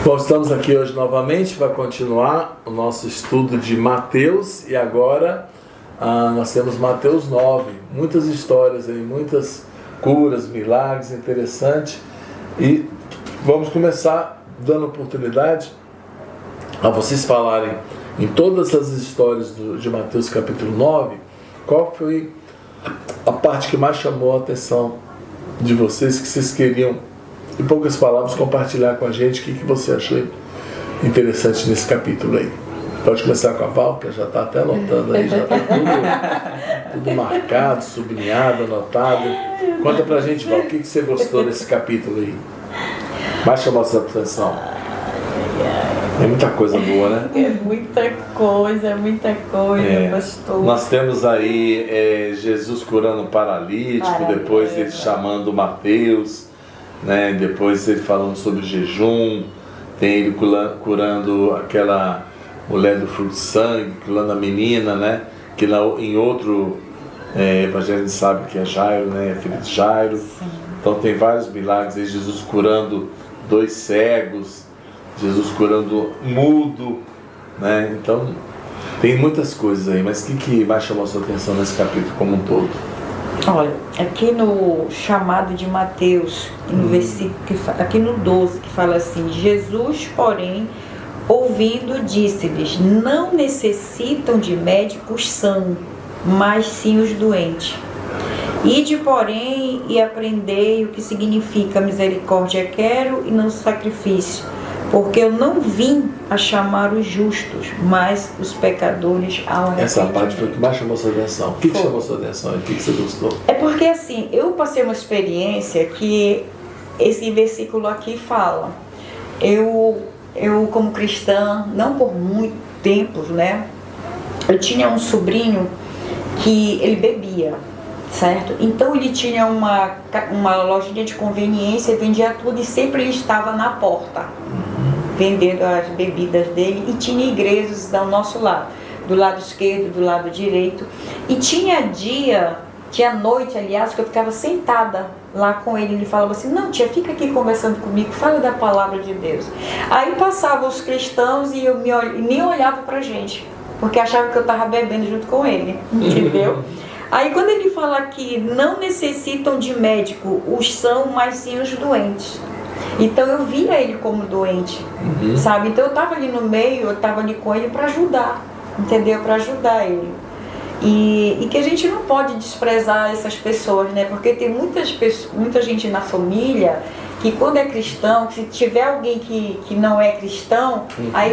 Bom, estamos aqui hoje novamente para continuar o nosso estudo de Mateus e agora nós temos Mateus 9, muitas histórias aí, muitas curas, milagres, interessante, e vamos começar dando oportunidade a vocês falarem em todas as histórias de Mateus capítulo 9, qual foi a parte que mais chamou a atenção de vocês, que vocês queriam, em poucas palavras, compartilhar com a gente o que você achou interessante nesse capítulo aí. Pode começar com a Val, que já está até anotando aí, já está tudo marcado, sublinhado, anotado. Conta pra gente, Val, o que você gostou desse capítulo aí? Mais chamou a sua atenção? É muita coisa boa, né? É muita coisa, pastor. Nós temos aí Jesus curando um paralítico, depois ele chamando Mateus, né? Depois ele falando sobre jejum, tem ele curando aquela mulher do fluxo de sangue, curando a menina, né? Que em outro evangelho a gente sabe que é Jairo, né? É filho de Jairo. Sim. Então tem vários milagres aí, Jesus curando 2 cegos, Jesus curando mudo, né? Então tem muitas coisas aí, mas o que mais chamou a sua atenção nesse capítulo como um todo? Olha, aqui no chamado de Mateus, no versículo, aqui no 12, que fala assim: Jesus, porém, ouvindo, disse-lhes: não necessitam de médicos sãos, mas sim os doentes. Ide, porém, e aprendei o que significa misericórdia quero e não sacrifício, porque eu não vim a chamar os justos, mas os pecadores ao arrependimento. Essa parte foi o que mais chamou a sua atenção. O que chamou a sua atenção e o que você gostou? É porque assim, eu passei uma experiência que esse versículo aqui fala. Eu como cristã, não por muito tempo, né? Eu tinha um sobrinho que ele bebia, certo? Então ele tinha uma lojinha de conveniência, vendia tudo e sempre ele estava na porta, vendendo as bebidas dele, e tinha igrejas do nosso lado, do lado esquerdo, do lado direito, e tinha noite, aliás, que eu ficava sentada lá com ele. Ele falava assim: não, tia, fica aqui conversando comigo, fala da palavra de Deus. Aí passavam os cristãos e eu nem olhava pra gente, porque achava que eu estava bebendo junto com ele, entendeu? Aí quando ele fala que não necessitam de médico os são, mas sim os doentes. Então eu via ele como doente, sabe? Então eu estava ali no meio, eu estava ali com ele para ajudar, entendeu? Para ajudar ele. E que a gente não pode desprezar essas pessoas, né? Porque tem muita gente na família que, quando é cristão, se tiver alguém que não é cristão, aí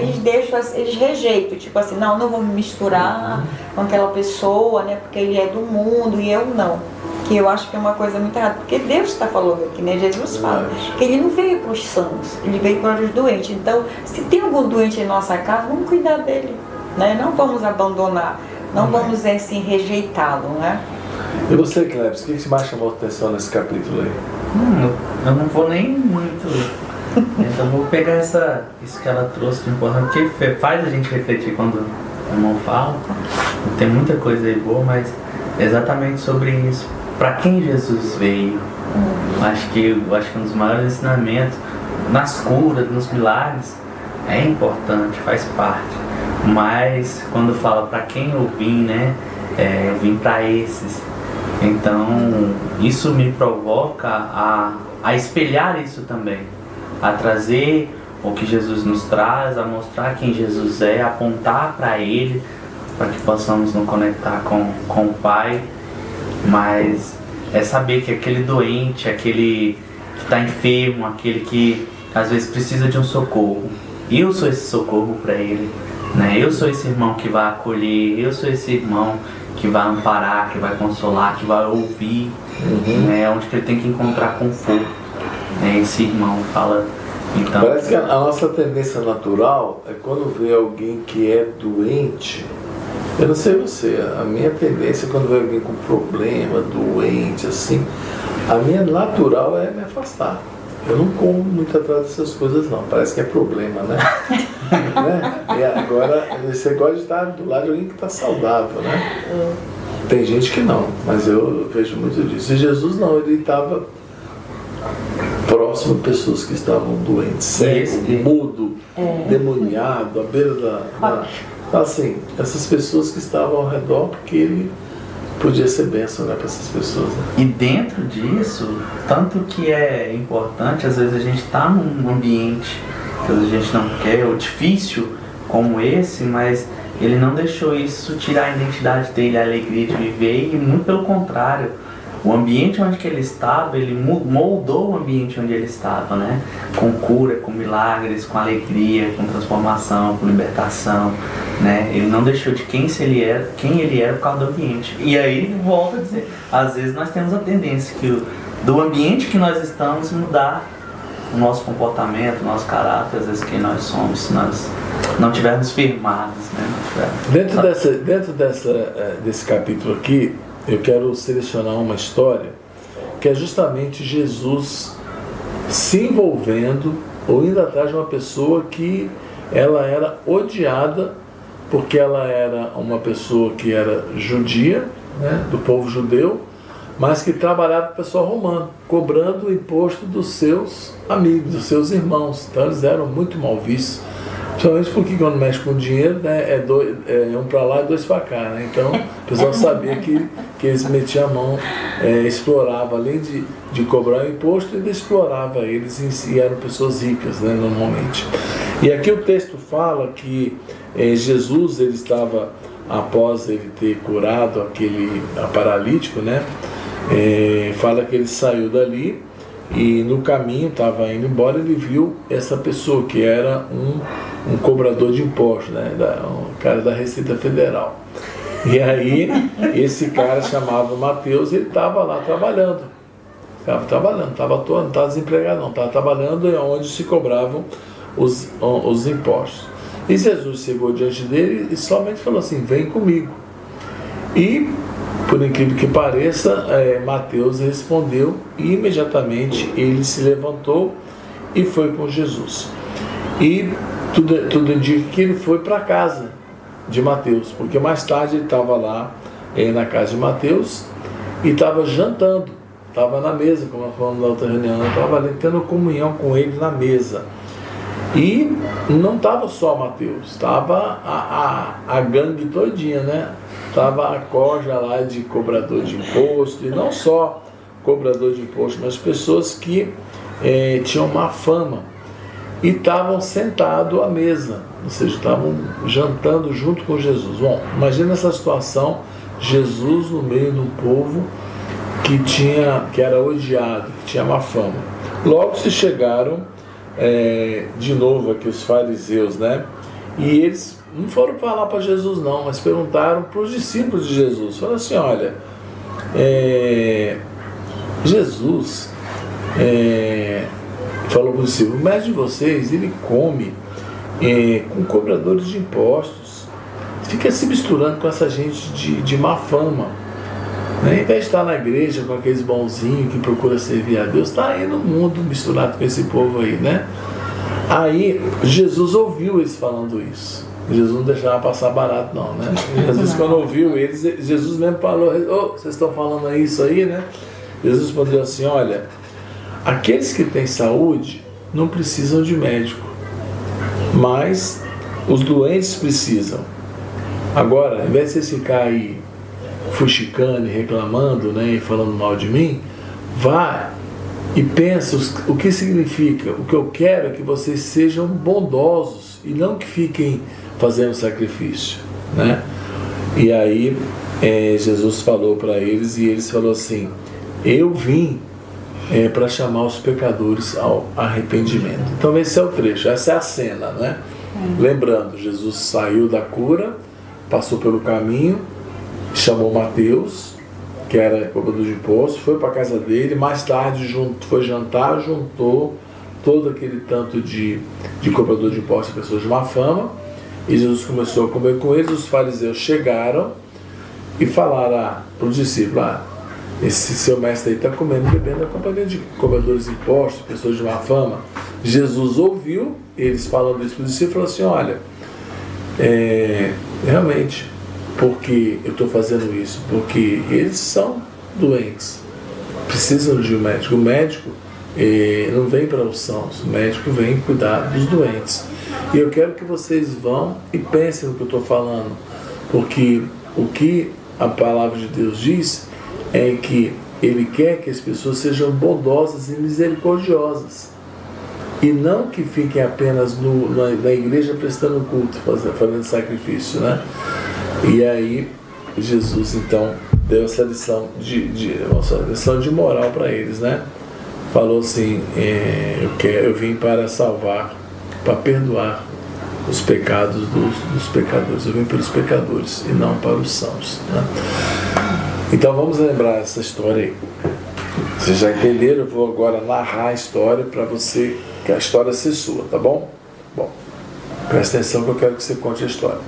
eles rejeitam, tipo assim: não vou me misturar com aquela pessoa, né? Porque ele é do mundo e eu não. Que eu acho que é uma coisa muito errada, porque Deus está falando aqui, né? Jesus fala que ele não veio para os sãos, ele veio para os doentes. Então, se tem algum doente em nossa casa, vamos cuidar dele, né? Não vamos abandonar, não vamos assim rejeitá-lo, né? E você, Cleves, o que mais chamou a atenção nesse capítulo aí? Eu não vou nem muito. Então vou pegar isso que ela trouxe de importante, porque faz a gente refletir quando o irmão fala. Tem muita coisa aí boa, mas exatamente sobre isso. Para quem Jesus veio? Acho que um dos maiores ensinamentos nas curas, nos milagres, é importante, faz parte. Mas quando fala para quem eu vim, né? Eu vim para esses. Então isso me provoca a espelhar isso também, a trazer o que Jesus nos traz, a mostrar quem Jesus é, apontar para Ele, para que possamos nos conectar com o Pai. Mas é saber que aquele doente, aquele que está enfermo, aquele que às vezes precisa de um socorro, eu sou esse socorro para ele, né? Eu sou esse irmão que vai acolher, eu sou esse irmão que vai amparar, que vai consolar, que vai ouvir, né? Onde que ele tem que encontrar conforto, né? Esse irmão fala. Então, parece que a nossa tendência natural é, quando vê alguém que é doente, eu não sei você, a minha tendência quando vê alguém com problema, doente, assim, a minha natural é me afastar. Eu não como muito atrás dessas coisas não, parece que é problema, né? Né? E agora, você gosta de estar do lado de alguém que está saudável, né? Tem gente que não, mas eu vejo muito disso. E Jesus não, ele estava próximo próximo pessoas que estavam doentes, cego, mudo, demoniado, à beira assim, essas pessoas que estavam ao redor, porque ele podia ser bênção, né, para essas pessoas. Né? E dentro disso, tanto que é importante, às vezes a gente está num ambiente que às vezes a gente não quer, ou difícil como esse, mas ele não deixou isso tirar a identidade dele, a alegria de viver, e muito pelo contrário. O ambiente onde que ele estava, ele moldou o ambiente onde ele estava, né? Com cura, com milagres, com alegria, com transformação, com libertação, né? Ele não deixou de quem ele era por causa do ambiente. E aí, volta a dizer, às vezes nós temos a tendência que do ambiente que nós estamos mudar o nosso comportamento, o nosso caráter, às vezes quem nós somos, se nós não tivermos firmados, né? Dentro desse capítulo aqui, eu quero selecionar uma história que é justamente Jesus se envolvendo ou indo atrás de uma pessoa que ela era odiada porque ela era uma pessoa que era judia, né, do povo judeu, mas que trabalhava para o pessoal romano, cobrando o imposto dos seus amigos, dos seus irmãos. Então eles eram muito mal vistos. Principalmente porque quando mexe com dinheiro, né, é um para lá e dois para cá, né? Então o pessoal sabia que eles metiam a mão, explorava, além de cobrar o imposto, ainda explorava eles e eram pessoas ricas, né, normalmente. E aqui o texto fala que Jesus, ele estava, após ele ter curado aquele paralítico, né, fala que ele saiu dali e no caminho, estava indo embora, ele viu essa pessoa que era um cobrador de impostos, né, um cara da Receita Federal. E aí esse cara chamava Mateus, ele estava lá trabalhando, não estava desempregado não, estava trabalhando onde se cobravam os impostos. E Jesus chegou diante dele e somente falou assim: vem comigo. E por incrível que pareça, Mateus respondeu e imediatamente ele se levantou e foi com Jesus. E tudo indica que ele foi para a casa de Mateus, porque mais tarde ele estava lá na casa de Mateus e estava jantando, estava na mesa, como nós falamos na outra reunião, estava ali tendo comunhão com ele na mesa. E não estava só Mateus, estava a gangue todinha, né? Estava a corja lá de cobrador de imposto, e não só cobrador de imposto, mas pessoas que tinham má fama e estavam sentados à mesa, ou seja, estavam jantando junto com Jesus. Bom, imagina essa situação, Jesus no meio de um povo que era odiado, que tinha má fama. Logo se chegaram de novo aqui os fariseus, né? E eles não foram falar para Jesus não, mas perguntaram para os discípulos de Jesus. Falaram assim: olha, Jesus falou para os discípulos: o mestre de vocês, ele come com cobradores de impostos, fica se misturando com essa gente de má fama, né? Em vez de estar na igreja com aqueles bonzinhos que procura servir a Deus, está aí no mundo misturado com esse povo aí, né? Aí Jesus ouviu eles falando isso. Jesus não deixava passar barato não, né? Jesus, quando ouviu eles, Jesus mesmo falou: vocês estão falando isso aí, né? Jesus respondeu assim: olha, aqueles que têm saúde não precisam de médico, mas os doentes precisam. Agora, ao invés de vocês ficar aí fuxicando e reclamando, né, e falando mal de mim, vá e pensa o que significa. O que eu quero é que vocês sejam bondosos e não que fiquem fazendo sacrifício, né? E aí Jesus falou para eles, e eles falaram assim: eu vim para chamar os pecadores ao arrependimento. Então esse é o trecho, essa é a cena, né? Lembrando, Jesus saiu da cura, passou pelo caminho, chamou Mateus, que era cobrador de impostos, foi para a casa dele, mais tarde foi jantar, juntou todo aquele tanto de cobrador de impostos, pessoas de má fama, e Jesus começou a comer com eles. Os fariseus chegaram e falaram para os discípulos: esse seu mestre aí está comendo e bebendo a companhia de cobradores de impostos, pessoas de má fama. Jesus ouviu eles falando isso para os discípulos e falou assim: olha, realmente, porque eu estou fazendo isso? Porque eles são doentes, precisam de um médico. O médico não vem para os sãos, o médico vem cuidar dos doentes. E eu quero que vocês vão e pensem no que eu estou falando, porque o que a palavra de Deus diz é que Ele quer que as pessoas sejam bondosas e misericordiosas, e não que fiquem apenas na igreja prestando culto, fazendo sacrifício, né? E aí Jesus então deu essa lição de moral para eles, né? Falou assim, eu vim para salvar, para perdoar os pecados dos pecadores. Eu vim pelos pecadores e não para os sãos, né? Então vamos lembrar essa história aí. Vocês já entenderam? Eu vou agora narrar a história para você, que a história seja sua, tá bom? Bom, presta atenção que eu quero que você conte a história.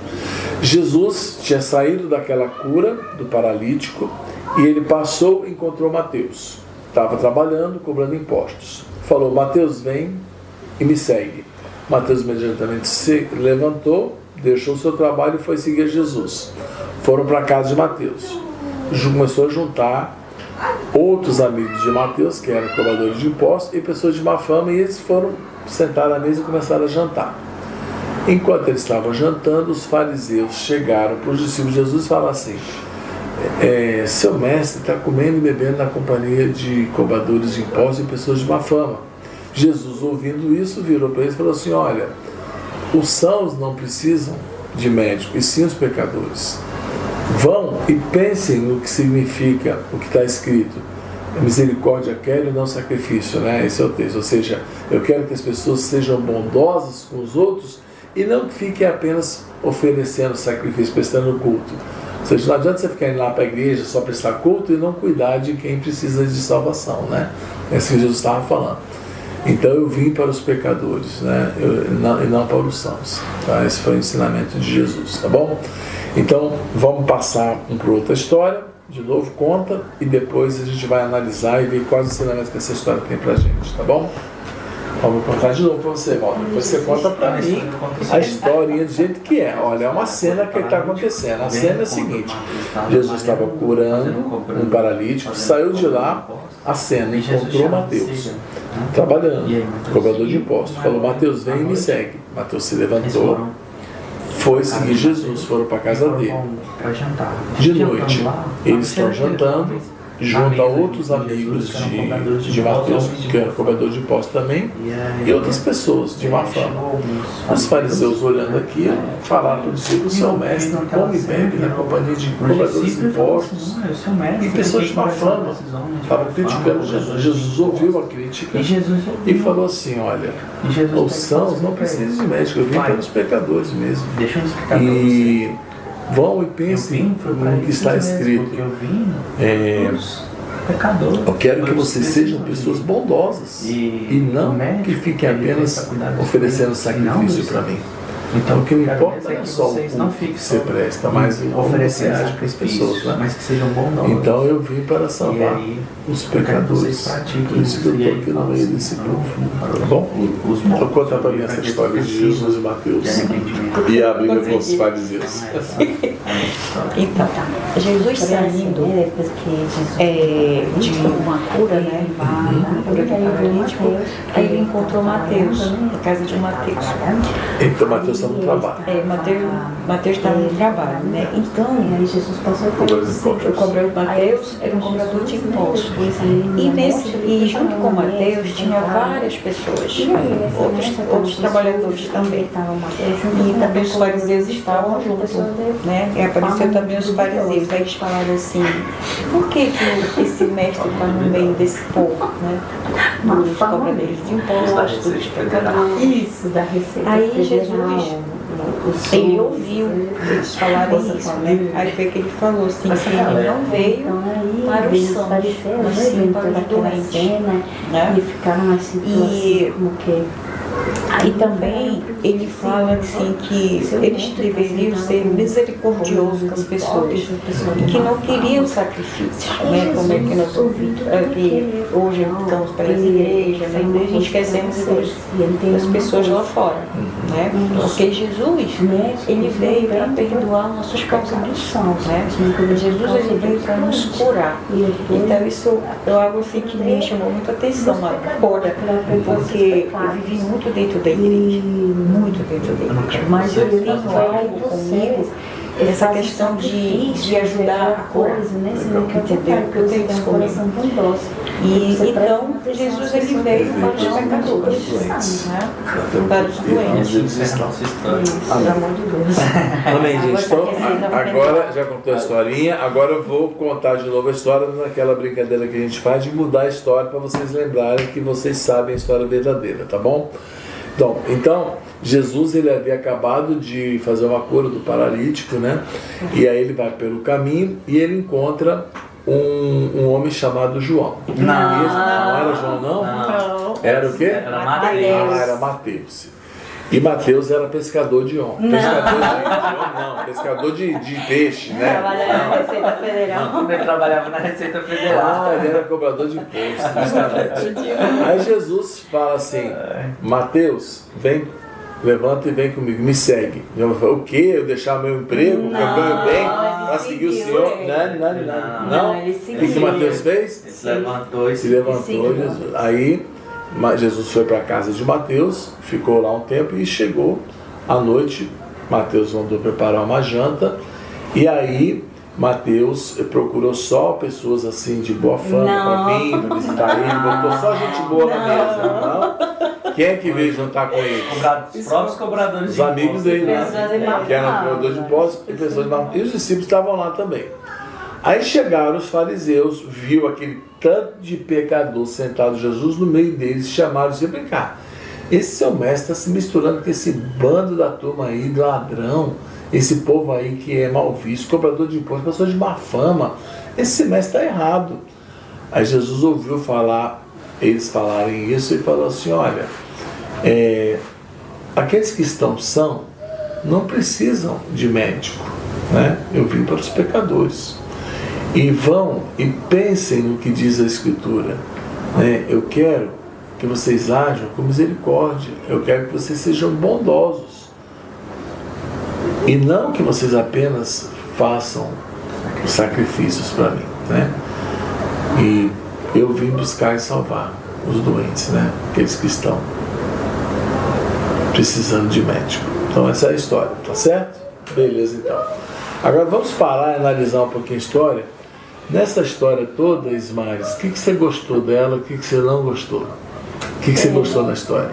Jesus tinha saído daquela cura do paralítico e ele passou e encontrou Mateus. Estava trabalhando, cobrando impostos. Falou: Mateus, vem e me segue. Mateus imediatamente se levantou, deixou o seu trabalho e foi seguir Jesus. Foram para a casa de Mateus. Começou a juntar outros amigos de Mateus, que eram cobradores de impostos, e pessoas de má fama, e eles foram sentar à mesa e começaram a jantar. Enquanto eles estavam jantando, os fariseus chegaram para os discípulos de Jesus e falaram assim: seu mestre está comendo e bebendo na companhia de cobradores de impostos e pessoas de má fama. Jesus, ouvindo isso, virou para eles e falou assim: olha, os sãos não precisam de médico, e sim os pecadores. Vão e pensem no que significa o que está escrito: misericórdia quero e não sacrifício, né? Esse é o texto. Ou seja, eu quero que as pessoas sejam bondosas com os outros e não fiquem apenas oferecendo sacrifício, prestando culto. Ou seja, não adianta você ficar indo lá para a igreja só prestar culto e não cuidar de quem precisa de salvação, né? É isso que Jesus estava falando. Então eu vim para os pecadores, né? E não para os sãos, tá? Esse foi o ensinamento de Jesus, tá bom? Então vamos passar para outra história, de novo conta, e depois a gente vai analisar e ver quais ensinamentos que essa história tem pra gente, tá bom? Vamos contar de novo para você, Walter. Depois você conta para mim a historinha do jeito que é. Olha, é uma cena que está acontecendo. A cena é a seguinte: Jesus estava curando um paralítico, saiu de lá, a cena, encontrou Mateus trabalhando, cobrador de impostos. Falou: Mateus, vem e me segue. Mateus se levantou, foi seguir Jesus, foram para a casa dele. De noite, eles estão jantando, junto a outros amigos de Mateus, que era cobrador de impostos também, e outras pessoas de má fama. Os fariseus, olhando aquilo, falaram para os discípulos: seu mestre come e bebe na companhia de cobradores de impostos e pessoas de má fama. Estavam criticando Jesus. Jesus ouviu a crítica e falou assim: olha, os sãos não precisam de médico, eu vim pelos pecadores mesmo. E vão e pensem no que está escrito. Eu quero que vocês sejam pessoas bondosas e não que fiquem apenas oferecendo sacrifício para mim. Então o que me importa não é só o que você presta, mas como você age com as pessoas, né? Então eu vim para salvar os pecadores. Por isso que eu estou aqui no meio desse povo. Tá bom? Então conta para mim essa história de Jesus e Mateus e a briga com os fariseus. Então, Jesus saindo de uma cura, né? Uma cura de paralítico, aí ele encontrou Mateus, na casa de Mateus. Então Mateus está no trabalho. Mateus estava no trabalho, né? Então, o cobrador de Mateus era um cobrador de impostos. E junto com Mateus tinha várias pessoas, outros trabalhadores também. E também os fariseus estavam juntos, né? E apareceu também os fariseus. Aí eles falaram assim: por que esse mestre está no meio desse povo, né? Dos cobradores de impostos, dos pecadores. Isso, da receita. Aí Jesus, ele ouviu eles falarem isso, né? Aí foi que ele falou assim: que ele não veio para os sãos, mas sim para os doentes, né? E ficaram assim, como que E também ele fala assim que eles deveriam ser misericordiosos com as pessoas e que não queriam sacrifícios, né? Como é que nós aqui hoje estamos pelas igrejas, na igreja, a gente esquecemos das pessoas lá fora, né? Porque Jesus, ele veio para perdoar nossos pecados, né? Jesus, ele veio para nos curar. Então isso é algo assim que me chamou muita atenção agora, porque eu vivi muito dentro da igreja, muito dentro da igreja, mas eu tenho algo comigo, essa questão de ajudar a curar, entendeu? Eu tenho isso comigo. E então, Jesus, ele veio para os pecadores, né? Para os doentes. Pelo amor de Deus. Amém, gente. Então, agora, já contou a historinha, agora eu vou contar de novo a história naquela brincadeira que a gente faz de mudar a história para vocês lembrarem que vocês sabem a história verdadeira, tá bom? Então, Jesus, ele havia acabado de fazer uma cura do paralítico, né? E aí ele vai pelo caminho e ele encontra um homem chamado João. Não era João, não? Não. Era o quê? Era Mateus. Era Mateus. E Mateus era pescador de homem. Pescador de peixe, né? Trabalhava na Receita Federal. Ele trabalhava na Receita Federal. Ele era cobrador de imposto, justamente. Aí Jesus fala assim: Mateus, vem, levanta e vem comigo, me segue. Eu falo, o quê? Eu deixar meu emprego, que eu ganho bem, para seguir o Senhor? Não. Ele seguiu. O que Mateus fez? Ele se Se levantou, Jesus. Aí Jesus foi para a casa de Mateus, ficou lá um tempo e chegou à noite. Mateus mandou preparar uma janta e aí Mateus procurou só pessoas assim de boa fama para vir, para visitar ele, botou só gente boa na mesa. Não? Quem é que veio jantar com ele? Os próprios cobradores Os amigos dele, que eram cobradores de impostos e pessoas de má fama. E os discípulos estavam lá também. Aí chegaram os fariseus, viu aquele tanto de pecador sentado, Jesus no meio deles, chamaram e disseram: vem cá, esse seu mestre está se misturando com esse bando da turma aí, de ladrão, esse povo aí que é mal visto, cobrador de impostos, pessoas de má fama, esse mestre está errado. Aí Jesus ouviu falar, eles falarem isso e falou assim: olha, aqueles que estão são, não precisam de médico, né? Eu vim para os pecadores. E vão e pensem no que diz a Escritura, né? Eu quero que vocês ajam com misericórdia, eu quero que vocês sejam bondosos e não que vocês apenas façam sacrifícios para mim, né? E eu vim buscar e salvar os doentes, né? Aqueles que estão precisando de médico. Então essa é a história, tá certo? Beleza, então. Agora vamos parar e analisar um pouquinho a história. Nessa história toda, Ismaris, o que você gostou dela, o que você não gostou? O que você gostou na história?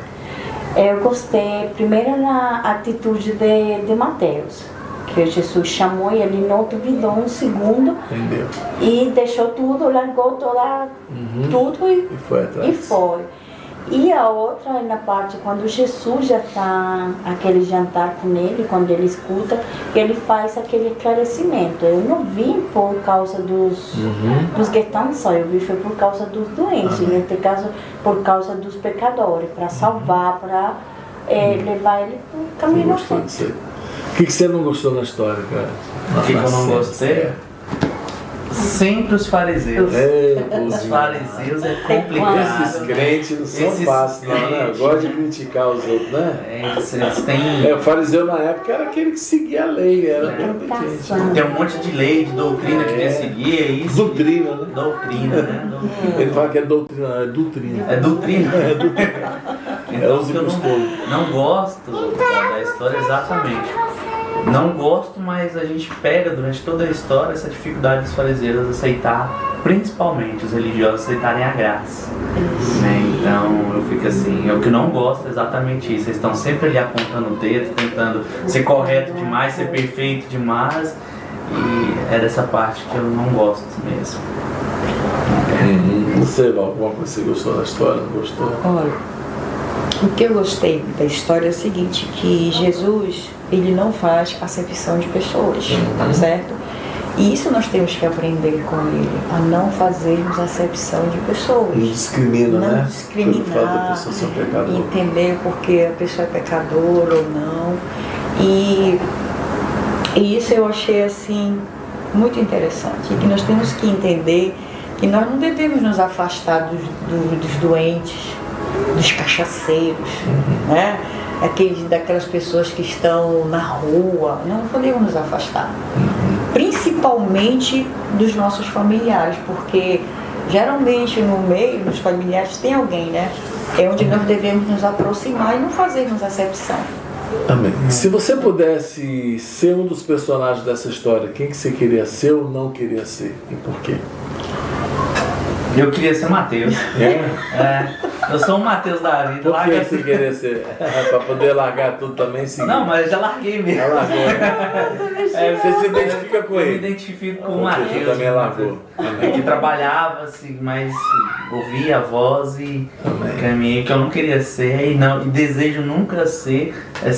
Eu gostei, primeiro, na atitude de Mateus, que Jesus chamou e ele não duvidou um segundo. Entendeu? E deixou tudo, largou tudo E foi atrás. E foi. E a outra é na parte quando Jesus já está aquele jantar com ele, quando ele escuta, ele faz aquele esclarecimento. Eu não vim por causa dos que estão só, eu vim foi por causa dos doentes, nesse caso por causa dos pecadores, para salvar, para levar ele para o caminho certo. O que você não gostou na história, cara? O que eu não gostei? Sempre os fariseus. Os fariseus é complicado. Esses crentes não são fáceis, não, né? Gosta de criticar os outros, né? Eles têm... O fariseu na época era aquele que seguia a lei, era competente. Tem um monte de lei, de doutrina que quer seguir, é isso. Doutrina, né? Doutrina, né? Ele fala que é doutrina, é doutrina. É doutrina. Então, os eu não gosto da história exatamente. Não gosto, mas a gente pega durante toda a história essa dificuldade dos fariseus aceitar, principalmente os religiosos aceitarem a graça. Né? Então eu fico assim, eu que não gosto é exatamente isso. Eles estão sempre ali apontando o dedo, tentando ser correto demais, ser perfeito demais. E é dessa parte que eu não gosto mesmo. Não sei lá, alguma coisa que você gostou da história, não gostou? Olha, o que eu gostei da história é o seguinte, que Jesus, ele não faz acepção de pessoas, certo? E isso nós temos que aprender com ele, a não fazermos acepção de pessoas. Não discrimina, Não né? discriminar, Pelo fato da pessoa ser pecadora. entender porque a pessoa é pecadora ou não. E isso eu achei assim muito interessante. E que nós temos que entender que nós não devemos nos afastar dos doentes, dos cachaceiros, né? Daquelas pessoas que estão na rua. Não podemos nos afastar. Principalmente dos nossos familiares, porque geralmente no meio dos familiares tem alguém, né? É onde nós devemos nos aproximar e não fazermos acepção. Amém. Se você pudesse ser um dos personagens dessa história, quem que você queria ser ou não queria ser? E por quê? Eu queria ser Mateus. Eu sou o Mateus da vida. Por que você queria ser? Para poder largar tudo também e seguir? Não, mas eu já larguei mesmo. Já largou. Você se identifica com Eu me ele? identifico com o Porque Mateus. você também largou. Que trabalhava, assim, mas ouvia a voz e Amém. caminhei, que eu não queria ser e desejo nunca ser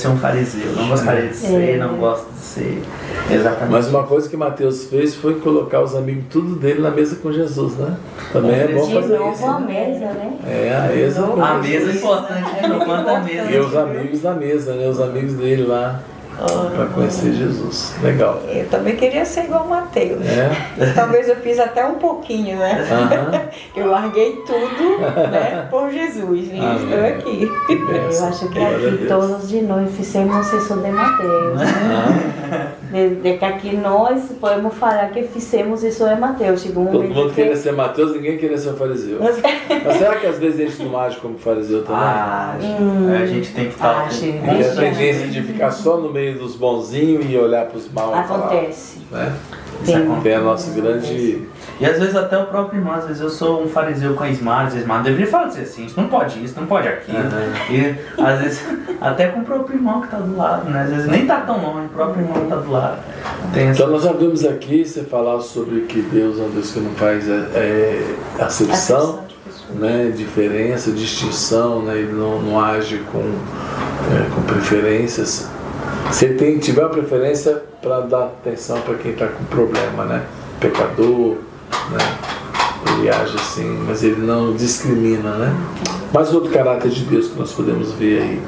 um fariseu. Não gostaria de ser, não gosto de ser. Exatamente. Mas uma coisa que Mateus fez foi colocar os amigos tudo dele na mesa com Jesus, né? Também é bom De fazer novo isso. a Né? mesa, né? É, a mesa. A mesa é importante, quanto a mesa. E os amigos na mesa, né? Os amigos dele lá para conhecer Jesus. Legal. Eu também queria ser igual o Mateus. É? Talvez eu fiz até um pouquinho, né? Aham. Eu larguei tudo, né, por Jesus. E estou aqui. Eu acho que Glória a aqui Deus. todos de nós fizemos isso de Mateus, né? De que aqui nós podemos falar que fizemos isso de Mateus. Chegou um Todo momento mundo queria que... ser Mateus, ninguém queria ser fariseu. Mas será que às vezes a gente não age como fariseu também? A gente tem que estar Acho. Porque a tendência de ficar só no meio dos bonzinhos e olhar para os maus. Acontece. Né? Isso acontece. Tem a nossa grande. E às vezes até o próprio irmão, às vezes eu sou um fariseu com a Ismar deveria falar assim, isso não pode aquilo. E às vezes até com o próprio irmão que está do lado, né? Às vezes nem está tão longe, o próprio irmão está do lado. Tem essa... Então nós já vimos aqui você falar sobre que Deus é um Deus que não faz acepção, né? Diferença, distinção, né? Ele não age com preferências. Se ele tiver uma preferência para dar atenção para quem está com problema, né? Pecador, né? Ele age assim, mas ele não discrimina, né? Mas outro caráter de Deus que nós podemos ver aí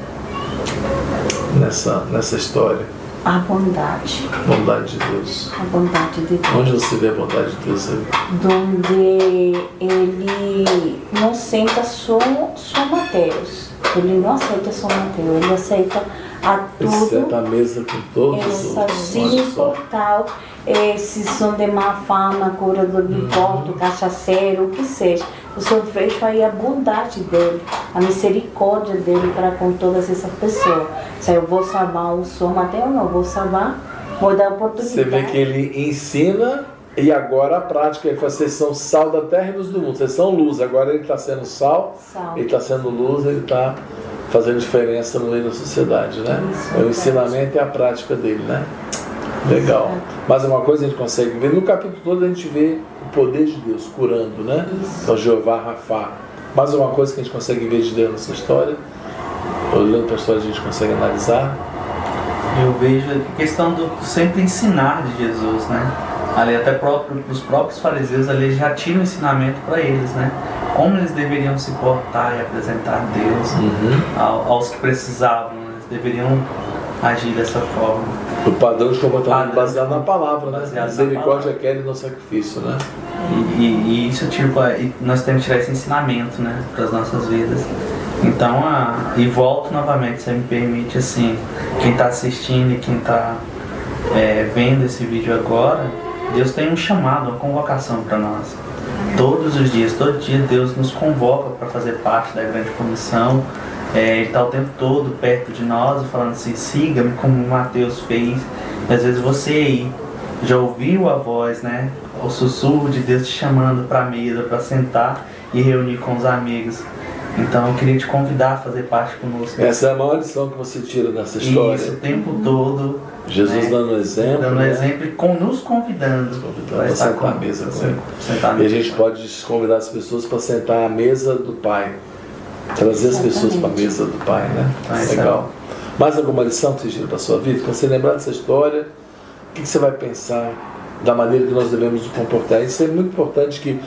nessa história. A bondade. Bondade de Deus. A bondade de Deus. Onde você vê a bondade de Deus aí? Donde ele não aceita só Mateus. Ele não aceita só Mateus, ele aceita a Ele tudo. senta à mesa com todos os Essa, outros. sem Olha só. importar se são de má fama, curador de porto, cachaceiro, o que seja. O Senhor vejo aí a bondade dele, a misericórdia dele para com todas essas pessoas. Se eu vou salvar um só Mateus, não vou salvar, vou dar oportunidade. Você vê que ele ensina e agora a prática. Ele fala, vocês são sal da terra e luz do mundo. Vocês são luz. Agora ele está sendo sal, ele está sendo luz, ele está fazendo diferença no meio da sociedade, né? Isso, O ensinamento e a prática dele, né? Legal. Mas é uma coisa que a gente consegue ver. No capítulo todo a gente vê o poder de Deus curando, né? Então Jeová Rafá. Mas é uma coisa que a gente consegue ver de Deus nessa história. Olhando para a história a gente consegue analisar. Eu vejo a questão do sempre ensinar de Jesus, né? Ali até os próprios fariseus ali já tinham um ensinamento para eles, né? Como eles deveriam se portar e apresentar Deus aos que precisavam, né? Eles deveriam agir dessa forma. O padrão de comportamento baseado na palavra, né? Baseado na Misericórdia quer e não sacrifício, né? E isso nós temos que tirar esse ensinamento, né, para as nossas vidas. Então, e volto novamente, se me permite, assim, quem está assistindo e quem está vendo esse vídeo agora, Deus tem um chamado, uma convocação para nós. Todos os dias, todo dia Deus nos convoca para fazer parte da grande comissão. Ele está o tempo todo perto de nós, falando assim, siga-me como Mateus fez. E às vezes você aí já ouviu a voz, né? O sussurro de Deus te chamando para a mesa, para sentar e reunir com os amigos. Então eu queria te convidar a fazer parte conosco. Essa é a maior lição que você tira dessa história. Isso, o tempo todo. Jesus, né? dando exemplo. Dando né? exemplo e nos convidando Para sentar à mesa com ele. E a gente pode convidar as pessoas para sentar à mesa do Pai. Trazer as pessoas para a mesa do Pai, né? Legal. Mais alguma lição que você tira para a sua vida? Quando você lembrar dessa história, o que você vai pensar da maneira que nós devemos nos comportar. Isso é muito importante, que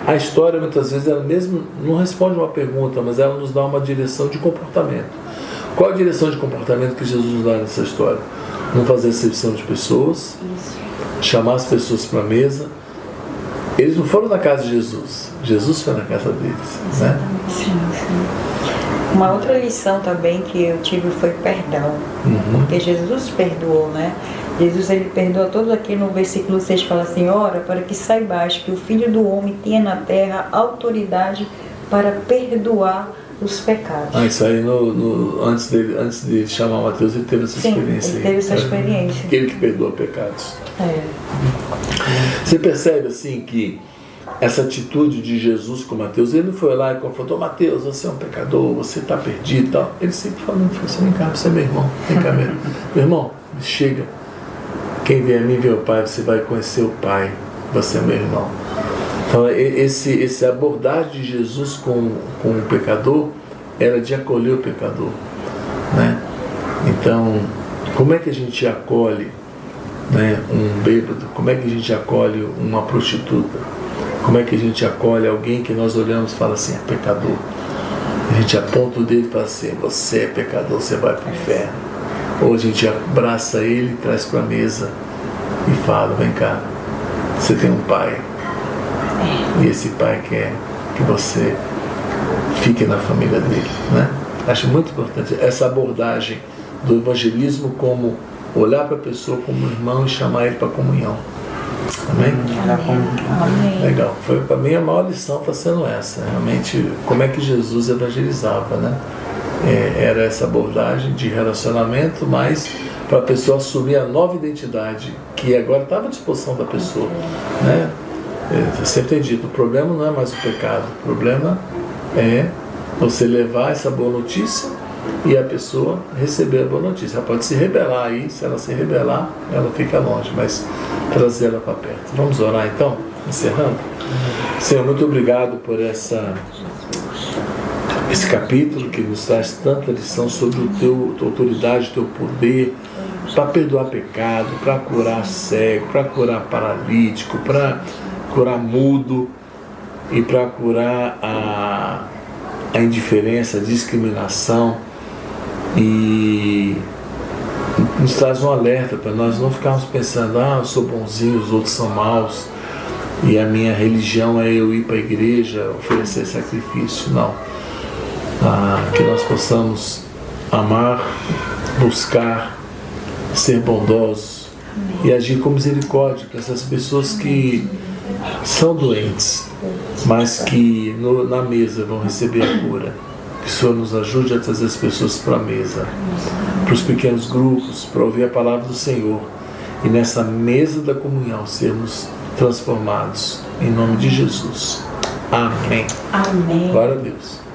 a história muitas vezes ela mesmo não responde uma pergunta, mas ela nos dá uma direção de comportamento. Qual a direção de comportamento que Jesus nos dá nessa história? Não fazer acepção de pessoas, chamar as pessoas para a mesa. Eles não foram na casa de Jesus, Jesus foi na casa deles, né? Sim, sim. Uma outra lição também que eu tive foi perdão, porque Jesus perdoou, né? Jesus, ele perdoa todos. Aqui no versículo 6 fala assim: ora, para que saibais que o Filho do Homem tinha na terra autoridade para perdoar os pecados. Isso aí antes de chamar Mateus, ele teve essa experiência. Ele teve essa experiência. Aquele que perdoa pecados. É. Você percebe assim que essa atitude de Jesus com Mateus, ele não foi lá e confrontou: Mateus, você é um pecador, você está perdido e tal. Ele sempre falou assim: vem cá, você é meu irmão, vem cá mesmo. Meu irmão, chega. Quem vem a mim vê o Pai, você vai conhecer o Pai, você é meu irmão. Então, esse abordagem de Jesus com o pecador era de acolher o pecador, né? Então, como é que a gente acolhe, né, um bêbado? Como é que a gente acolhe uma prostituta? Como é que a gente acolhe alguém que nós olhamos e fala assim: é pecador? A gente aponta o dedo e fala assim: você é pecador, você vai para o inferno. Ou a gente abraça ele e traz para a mesa e fala: vem cá, você tem um pai, e esse pai quer que você fique na família dele, né? Acho muito importante essa abordagem do evangelismo, como olhar para a pessoa como um irmão e chamar ele para a comunhão. Amém? Amém. Legal. Para mim a maior lição está sendo essa, realmente, como é que Jesus evangelizava, né? Era essa abordagem de relacionamento, mas para a pessoa assumir a nova identidade que agora estava à disposição da pessoa, né? Eu sempre tenho dito, o problema não é mais o pecado, o problema é você levar essa boa notícia e a pessoa receber a boa notícia. Ela pode se rebelar aí, se ela se rebelar, ela fica longe, mas trazer ela para perto. Vamos orar então, encerrando? Senhor, muito obrigado por esse capítulo que nos traz tanta lição sobre tua autoridade, teu poder, para perdoar pecado, para curar cego, para curar paralítico, para curar mudo e para curar a indiferença, a discriminação, e nos traz um alerta para nós não ficarmos pensando: eu sou bonzinho, os outros são maus e a minha religião é eu ir para a igreja, oferecer sacrifício. Não. Que nós possamos amar, buscar, ser bondosos e agir com misericórdia para essas pessoas que são doentes, mas que na mesa vão receber a cura. Que o Senhor nos ajude a trazer as pessoas para a mesa, para os pequenos grupos, para ouvir a palavra do Senhor e nessa mesa da comunhão sermos transformados. Em nome de Jesus. Amém. Amém. Glória a Deus.